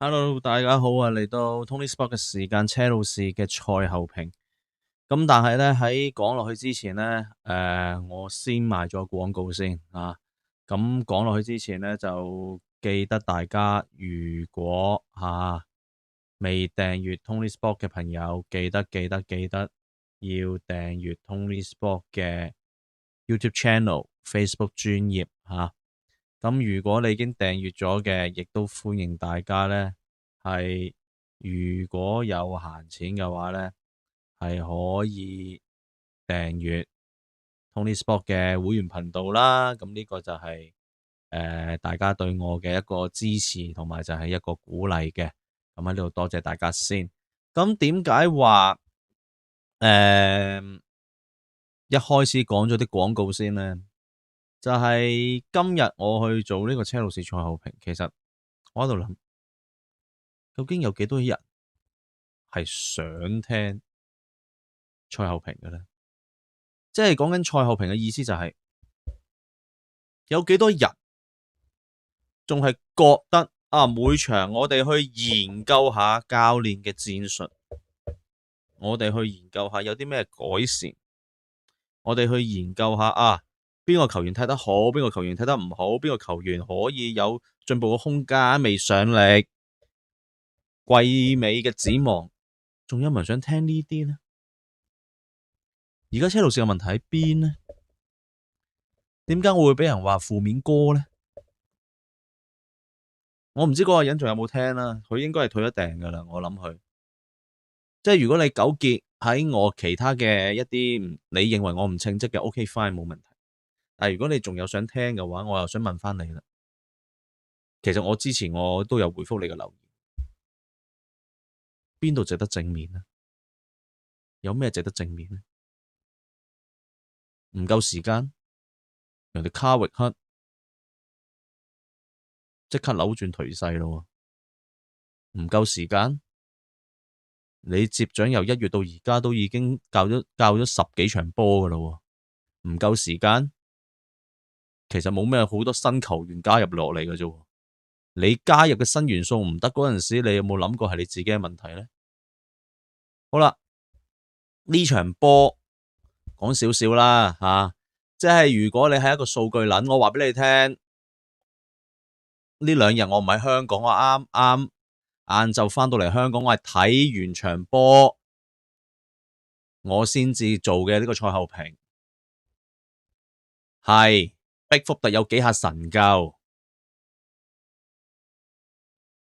Hello，大家好啊！嚟到 Tony Sport 嘅時間，車路士嘅賽後評。咁但係咧喺講落去之前咧，我先賣咗廣告先啊。咁講落去之前咧，就記得大家如果未訂閱 Tony Sport 嘅朋友，記得要訂閱 Tony Sport 嘅 YouTube Channel、Facebook 專頁吓。咁如果你已經訂閱咗嘅，亦都歡迎大家咧係如果有閒錢嘅話咧，係可以訂閱 Tony Sport 嘅會員頻道啦。咁呢個就係大家對我嘅一個支持同埋就係一個鼓勵嘅。咁喺呢度多謝大家先。咁點解話一開始講咗啲廣告先咧？就係今日我去做呢個車路士賽後評，其實我喺度諗，究竟有幾多人係想聽賽後評嘅咧？即係講緊賽後評嘅意思就係有幾多人仲係覺得每場我哋去研究下教練嘅戰術，我哋去研究下有啲咩改善，我哋去研究下邊個球員踢得好，邊個球員踢得唔好，邊個球員可以有進步嘅空間，未上力，季尾嘅展望，仲有冇人想聽呢啲呢？而家車路士嘅問題喺邊呢？點解我會俾人話負面歌呢？我唔知嗰個人仲有冇聽啦，佢應該係退咗訂噶啦，我諗佢。即係如果你糾結喺我其他嘅一啲你認為我唔稱職嘅，OK fine 冇問題。但係如果你仲有想聽嘅話，我又想問翻你啦。其實我之前我都有回覆你嘅留言，邊度值得正面呢？有咩值得正面呢？唔夠時間，人哋卡域克即刻扭轉頹勢咯。唔夠時間，你接掌由1月到而家都已經教咗10幾場波噶啦。唔夠時間，其實冇咩好多新球員加入落嚟嘅啫。你加入嘅新元素唔得嗰陣時，你有冇諗過係你自己嘅問題呢？好啦，呢場波講少少啦吓，即係如果你係一個數據撚，我話俾你聽，呢2日我唔喺香港，我啱啱晏晝翻到嚟香港，我係睇完場波，我先至做嘅呢個賽後評，係碧福特有幾下神救。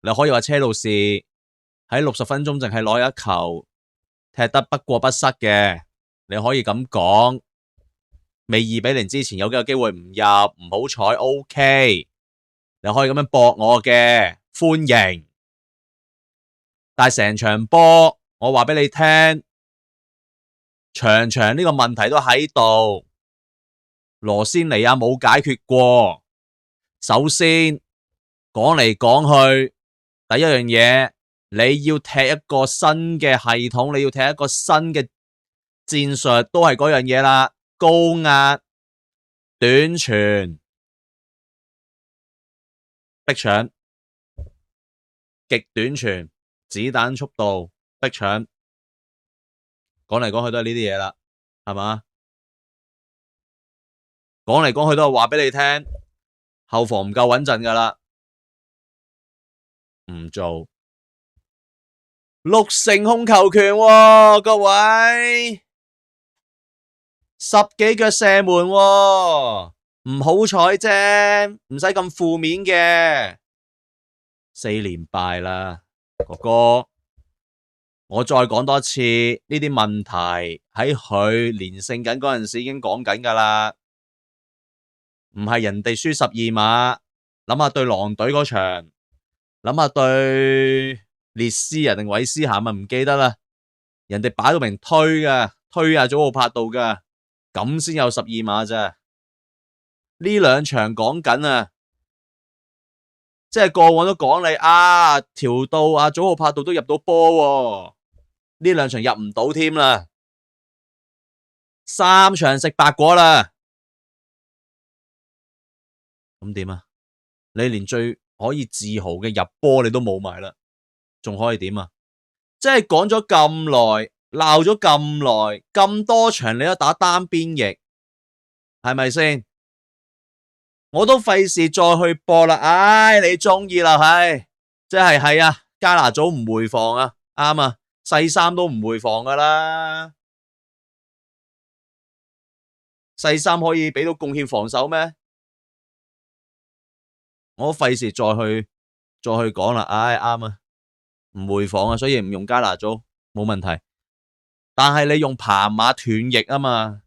你可以話車路士喺60分鐘淨係攞一球，踢得不過不失嘅，你可以咁講。未2-0之前有幾個機會唔入，唔好彩 OK，你可以咁樣駁我嘅，歡迎。但係成場波，我話俾你聽，場場呢個問題都喺度，羅仙尼亞冇解決過。首先講嚟講去，第一樣嘢，你要踢一個新嘅系統，你要踢一個新嘅戰術，都係嗰樣嘢啦。高壓、短傳、逼搶、極短傳、子彈速度、逼搶，講嚟講去都係呢啲嘢啦，係嘛？講嚟講去都係話俾你聽，後防唔夠穩陣噶啦，唔做6成控球權喎，各位10幾腳射門喎，唔好彩啫，唔使咁負面嘅。4連敗啦，哥哥，我再講多次，呢啲問題喺佢連勝緊嗰陣時已經講緊噶啦，唔係人哋輸12碼，諗下對狼隊嗰場，諗下對列斯啊定韋斯咸啊唔記得啦，人哋擺到明推噶，推祖奧柏度噶，咁先有12碼咋。呢2場講緊啊，即係過往都講你調到祖奧柏度都入到波，呢2場入唔到添啦，3場食白果啦。咁點啊？你連最可以自豪嘅入波你都冇埋啦，仲可以點啊？即係講咗咁耐，鬧咗咁耐，咁多場你都打單邊翼，係咪先？我都費事再去播啦，唉，你中意啦，係，即係啊，加拿祖唔回防啊，啱啊，細三都唔回防噶啦，細三可以俾到貢獻防守咩？我費事再去講啦，唉，啱啊，唔回防啊，所以唔用加拿祖冇問題。但係你用彭馬斷翼啊嘛，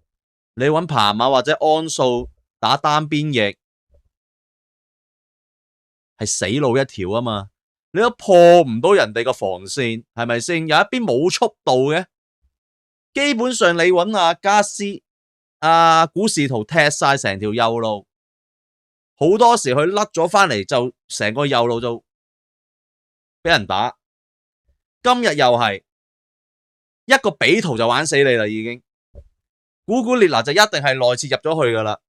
你搵彭馬或者安素打單邊翼係死路一條啊嘛，你都破唔到人哋個防線，係咪先？有一邊冇速度嘅，基本上你搵阿加斯、阿古士圖踢晒成條右路，好多時佢甩咗翻嚟就成個右路就俾人打。今日又係一個比圖就玩死你啦，已經。古古列拿就一定係內切入咗去噶啦，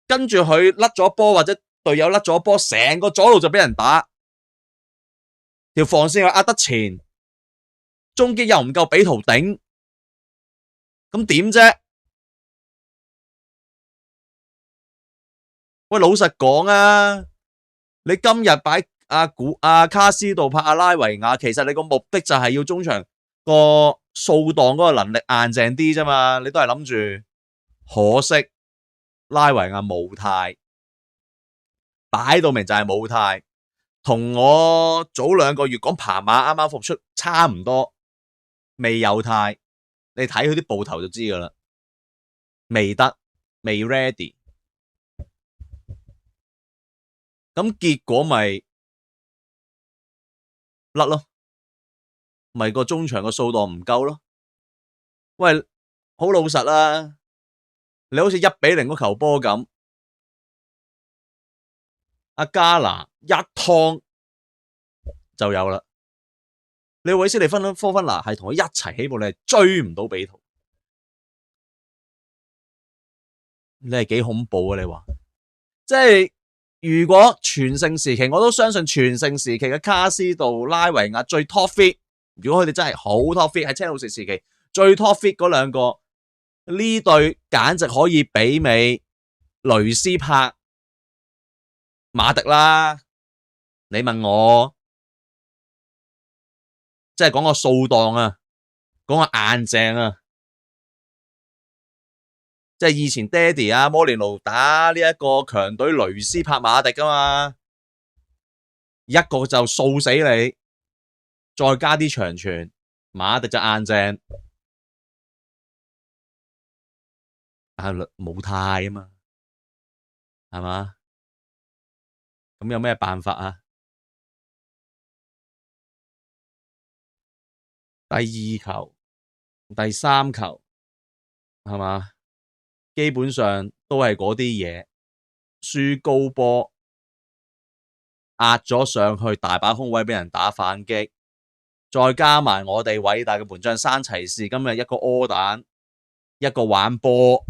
跟住佢甩咗波或者隊友甩咗波，成個左路就俾人打，條防線又壓得前，中堅又唔夠比圖頂，咁點啫？喂，老實講啊，你今日擺阿卡斯度拍阿拉維亞，其實你個目的就係要中場個掃蕩嗰個能力硬淨啲啫嘛，你都係諗住，可惜拉維亞冇態，擺到明就係冇態，同我早2個月講彭馬啱啱復出差唔多，未有態，你睇佢啲步頭就知噶啦，未得，未 ready。咁結果咪甩咯，咪個中場個掃蕩唔夠咯。喂，好老實啦，你好似1-0嗰球波咁，阿加拿一湯就有啦。你韋斯利科芬拿係同佢一齊起步，你係追唔到比圖，你係幾恐怖啊？你話，即係。如果全盛時期，我都相信全盛時期嘅卡斯度、拉維亞最 top fit。如果佢哋真係好 top fit，喺車路士時期最 top fit 嗰2個，呢隊簡直可以媲美雷斯帕、馬迪啦。你問我，即係講個掃蕩啊，講個硬淨啊。即係以前爹哋啊摩連奴打呢一個強隊雷斯帕馬迪噶嘛，一個就掃死你，再加啲長傳，馬迪就硬淨，但係冇態啊嘛，係嘛？咁有咩辦法啊？第2球、第3球，係嘛？基本上都係嗰啲嘢，輸高波，壓咗上去，大把空位俾人打反擊，再加埋我哋偉大嘅門將山齊士今日一個柯蛋，一個玩波，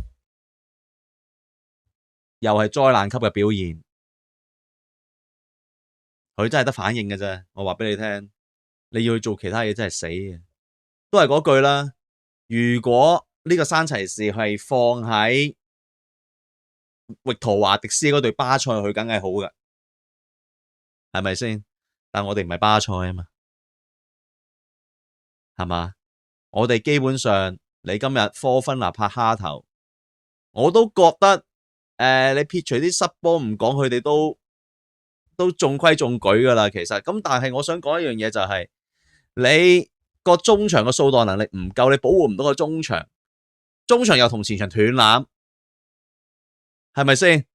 又係災難級嘅表現。佢真係得反應嘅啫，我話俾你聽，你要去做其他嘢真係死嘅。都係嗰句啦，如果呢個山齊士係放喺域陀華迪斯嗰隊巴塞，佢梗係好嘅，係咪先？但我哋唔係巴塞啊嘛，係嘛？我哋基本上你今日科芬拿拍蝦頭，我都覺得你撇除啲失波唔講，佢哋都中規中矩噶啦。其實咁，但係我想講一樣嘢就係，你個中場嘅掃蕩能力唔夠，你保護唔到個中場，中場又同前場斷纜，係咪先？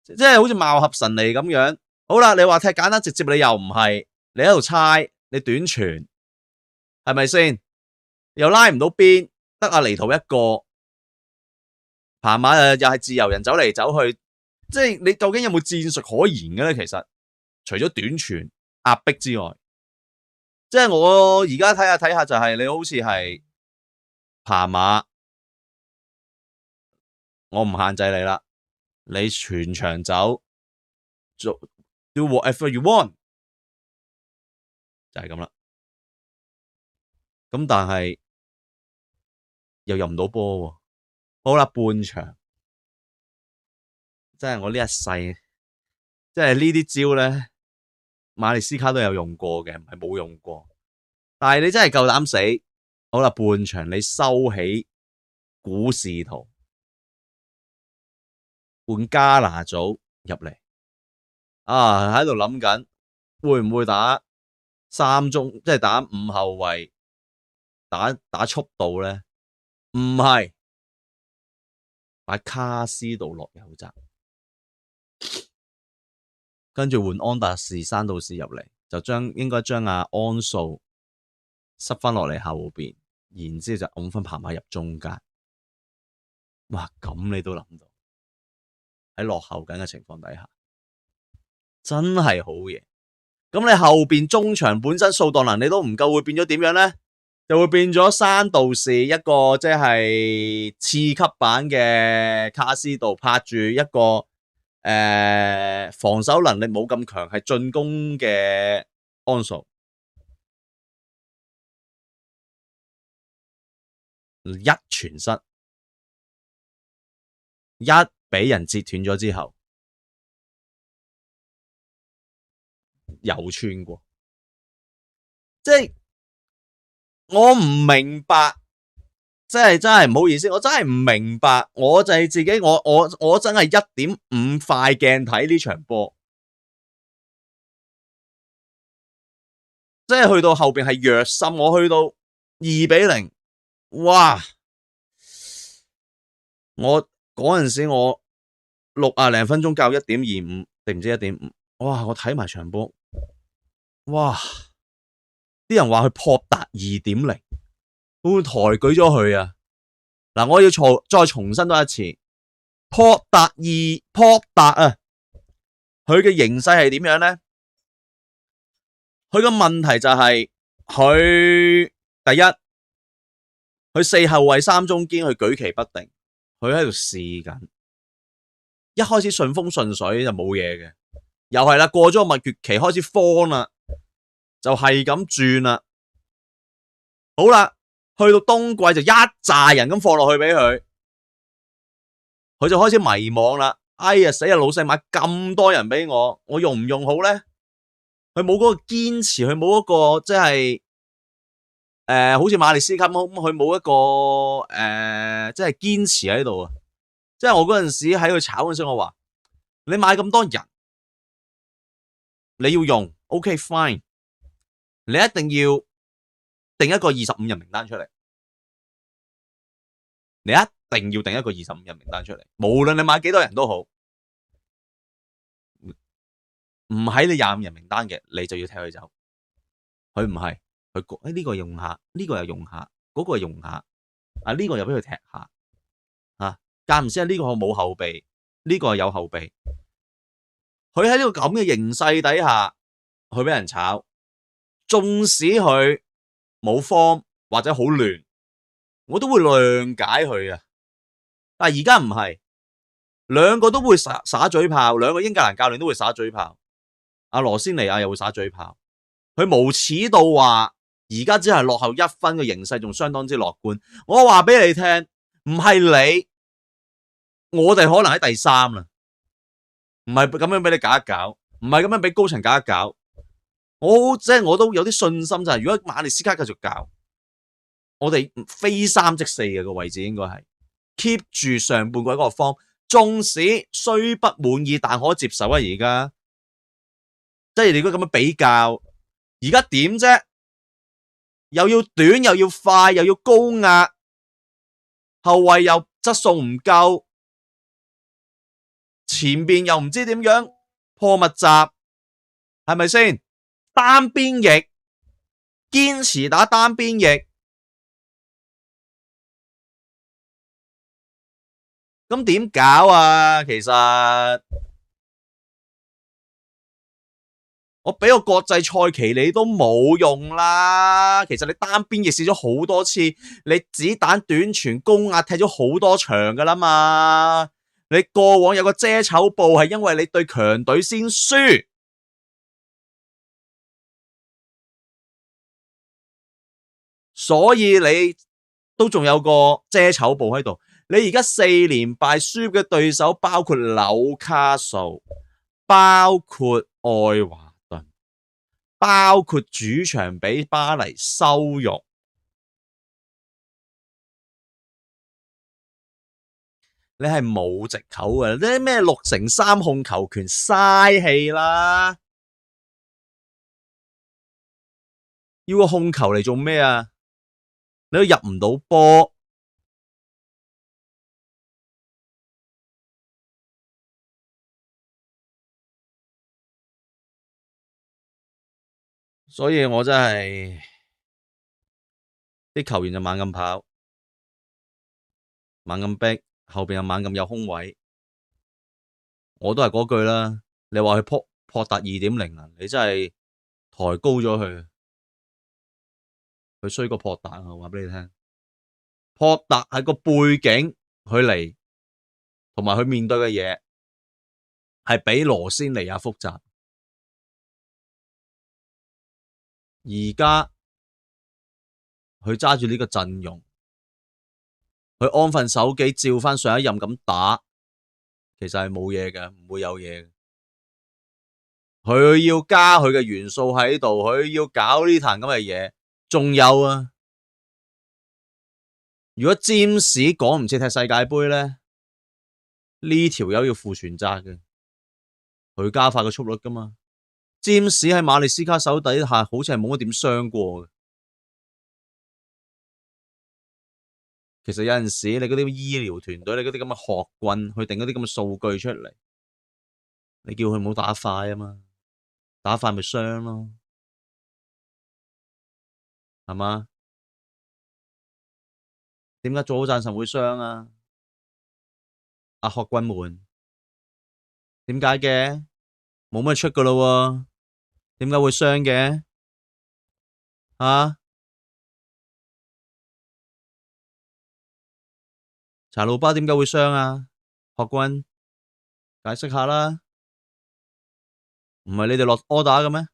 即係好似貌合神離咁樣。好啦，你話踢簡單直接，你又唔係，你喺度猜，你短傳，係咪先？又拉唔到邊，得阿尼圖一個，彭馬又係自由人走嚟走去，即係你究竟有冇戰術可言嘅咧？其實除咗短傳壓迫之外，即係我而家睇下就係你好似係彭馬，我唔限制你啦，你全場走，做 do whatever you want，就係咁啦。咁但係又入唔到波喎。好啦，半場，即係我呢一世，即係呢啲招咧，馬利斯卡都有用過嘅，唔係冇用過。但係你真係夠膽死，好啦，半場你收起古士圖，換加拿祖入嚟，喺度諗緊會唔會打三中，即係打五後衛，打速度咧？唔係，擺卡斯度落右閘，跟住換安達士、山道士入嚟，就應該將阿安素塞翻落嚟後邊，然之後就拱翻彭馬入中間。哇！咁你都諗到喺落後緊嘅情況底下，真係好嘢。咁你後邊中場本身掃蕩能力都唔夠，會變咗點樣咧？就會變咗山道士一個即係次級版嘅卡斯度，拍住一個防守能力冇咁強，係進攻嘅安素，一傳失，一俾人截斷咗之後，又穿過，即係。我唔明白，真係唔好意思，我真係唔明白，我就係自己，我真係1.5塊鏡睇呢場波，即係去到後邊係弱心，我去到2-0，哇！我嗰陣時我60零分鐘較1.25定唔知1.5，哇！我睇埋場波，哇！啲人話佢撲達2.0，會唔會抬舉咗佢啊？嗱，我要再重申多一次，撲達啊！佢嘅形勢係點樣咧？佢個問題就係佢第一，佢4後衛3中堅，佢舉棋不定，佢喺度試緊。一開始順風順水就冇嘢嘅，又係啦，過咗個蜜月期開始慌啦。就係咁轉啦，好啦，去到冬季就一紮人咁放落去俾佢，佢就開始迷惘啦。哎呀死啊！老細買咁多人俾我用唔用好咧？佢冇嗰個堅持，佢冇一個即係好似馬利斯咁，佢冇一個即係堅持喺度啊！即係我嗰陣時喺佢炒嗰陣時，我話你買咁多人，你要用 OK fine。你一定要定一個25人名單出嚟，你一定要定一個25人名單出嚟，無論你買幾多人都好，唔喺你25人名單嘅，你就要踢佢走。佢唔係，佢呢個用下，呢個又用下，嗰個又用下，呢個又俾佢踢下，間唔時呢個冇後備，呢個有後備，佢喺呢個咁嘅形勢底下，佢俾人炒。縱使佢冇 form 或者好亂，我都會諒解佢啊。但係而家唔係，兩個都會耍嘴炮，兩個英格蘭教練都會耍嘴炮。阿羅仙尼亞又會耍嘴炮，佢無恥到話而家只係落後1分嘅形勢，仲相當之樂觀。我話俾你聽，唔係你，我哋可能喺第3啦，唔係咁樣俾你搞一搞，唔係咁樣俾高層搞一搞。我都有啲信心就係，如果馬利斯卡繼續教，我哋非3即4嘅個位置應該係 keep 住上半季嗰個方，縱使雖不滿意，但可接受啊！而家即係你如果咁樣比較，而家點啫？又要短，又要快，又要高壓，後衛又質素唔夠，前邊又唔知點樣破密集，係咪先？單邊翼，堅持打單邊翼，咁點搞啊？其實我俾個國際賽期你都冇用啦。其實你單邊翼試咗好多次，你子彈短傳高壓踢咗好多場噶啦嘛。你過往有個遮醜布係因為你對強隊先輸。所以你都仲有個遮醜布喺度。你而家4連敗，輸嘅對手包括紐卡素，包括愛華頓，包括主場俾巴黎羞辱。你係冇藉口嘅，啲咩6成3控球權嘥氣啦！要個控球嚟做咩啊？你都入唔到波，所以我真係啲球員就猛咁跑，猛咁逼，後邊又猛咁有空位。我都係嗰句啦，你話佢撲達2.0啊，你真係抬高咗佢，佢衰過撲達啊！我話俾你聽，撲達係個背景佢嚟，同埋佢面對嘅嘢係比羅仙尼亞複雜。而家佢揸住呢個陣容，佢安分守己，照翻上一任咁打，其實係冇嘢嘅，唔會有嘢嘅。佢要加佢嘅元素喺度，佢要搞呢壇咁嘅嘢。仲有啊，如果占士趕唔切踢世界盃咧，呢條友要負全責嘅，佢加快個速率噶嘛。占士喺馬利斯卡手底下，好似係冇乜點傷過嘅。其實有陣時你嗰啲醫療團隊，你嗰啲咁嘅學棍去定嗰啲咁嘅數據出嚟，你叫佢唔好打快啊嘛，打快咪傷咯，係嘛？點解做好贊神會傷啊？阿學棍們，點解嘅？冇乜出噶咯，點解會傷嘅？啊？查魯巴點解會傷啊？學棍解釋下啦，唔係你哋落 order 嘅咩？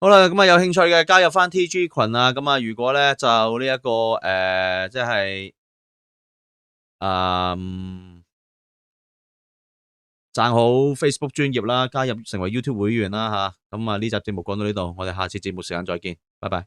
好啦，咁啊有興趣嘅加入翻 TG 群啊，咁啊如果咧就呢、這、一個即係讚好 Facebook 專頁啦，加入成為 YouTube 會員啦吓，咁啊呢集節目講到呢度，我哋下次節目時間再見，拜拜。